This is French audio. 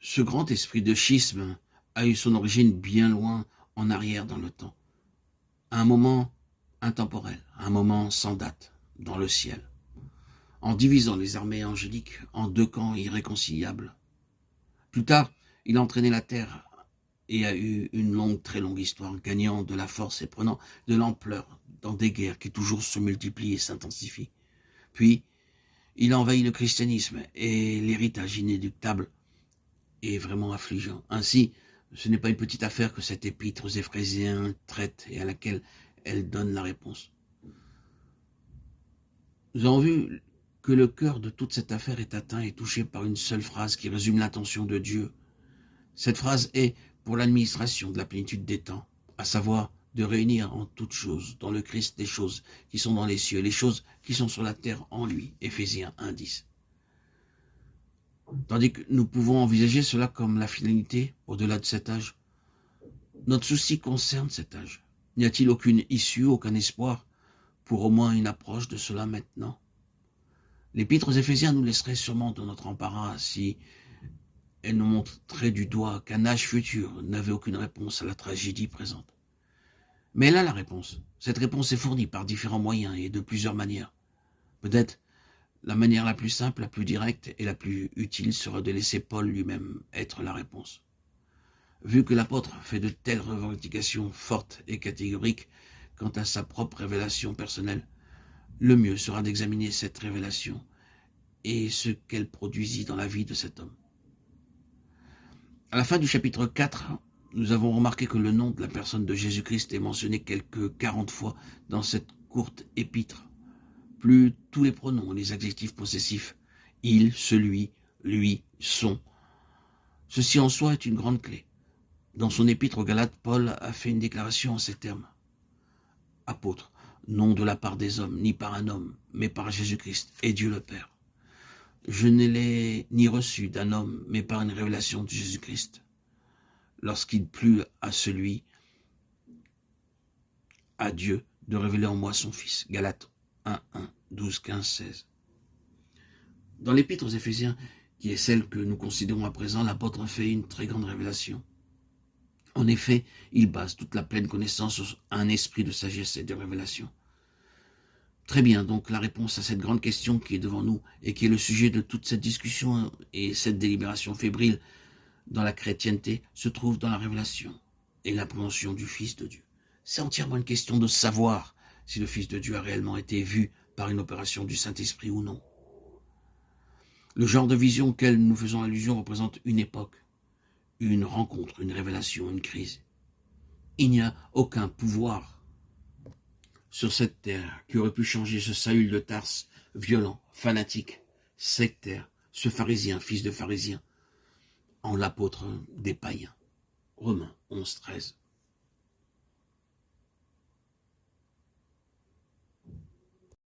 Ce grand esprit de schisme a eu son origine bien loin en arrière dans le temps, à un moment intemporel, à un moment sans date, dans le ciel, en divisant les armées angéliques en deux camps irréconciliables. Plus tard, il a entraîné la terre et a eu une longue, très longue histoire, gagnant de la force et prenant de l'ampleur dans des guerres qui toujours se multiplient et s'intensifient. Puis, il a envahi le christianisme et l'héritage inéluctable est vraiment affligeant. Ainsi, ce n'est pas une petite affaire que cette épître aux Éphrésiens traite et à laquelle elle donne la réponse. Nous avons vu que le cœur de toute cette affaire est atteint et touché par une seule phrase qui résume l'intention de Dieu. Cette phrase est pour l'administration de la plénitude des temps, à savoir de réunir en toutes choses, dans le Christ, les choses qui sont dans les cieux, les choses qui sont sur la terre en lui. Éphésiens 1:10. Tandis que nous pouvons envisager cela comme la finalité au-delà de cet âge. Notre souci concerne cet âge. N'y a-t-il aucune issue, aucun espoir pour au moins une approche de cela maintenant? L'épître aux Éphésiens nous laisserait sûrement dans notre embarras si elle nous montrait du doigt qu'un âge futur n'avait aucune réponse à la tragédie présente. Mais elle a la réponse. Cette réponse est fournie par différents moyens et de plusieurs manières. Peut-être la manière la plus simple, la plus directe et la plus utile sera de laisser Paul lui-même être la réponse. Vu que l'apôtre fait de telles revendications fortes et catégoriques quant à sa propre révélation personnelle, le mieux sera d'examiner cette révélation et ce qu'elle produisit dans la vie de cet homme. À la fin du chapitre 4, nous avons remarqué que le nom de la personne de Jésus-Christ est mentionné quelques 40 fois dans cette courte épître. Plus tous les pronoms et les adjectifs possessifs, il, celui, lui, son. Ceci en soi est une grande clé. Dans son épître aux Galates, Paul a fait une déclaration en ces termes. Apôtre, non de la part des hommes, ni par un homme, mais par Jésus-Christ et Dieu le Père. Je ne l'ai ni reçu d'un homme, mais par une révélation de Jésus-Christ. Lorsqu'il plut à celui, à Dieu, de révéler en moi son Fils. Galates 1, 12, 15, 16. Dans l'épître aux Éphésiens, qui est celle que nous considérons à présent, l'apôtre fait une très grande révélation. En effet, il base toute la pleine connaissance sur un esprit de sagesse et de révélation. Très bien, donc la réponse à cette grande question qui est devant nous et qui est le sujet de toute cette discussion et cette délibération fébrile dans la chrétienté se trouve dans la révélation et l'appréhension du Fils de Dieu. C'est entièrement une question de savoir si le Fils de Dieu a réellement été vu par une opération du Saint-Esprit ou non. Le genre de vision auquel nous faisons allusion représente une époque, une rencontre, une révélation, une crise. Il n'y a aucun pouvoir sur cette terre qui aurait pu changer ce Saül de Tarse, violent, fanatique, sectaire, ce pharisien, fils de pharisien, en l'apôtre des païens. Romains 11, 13.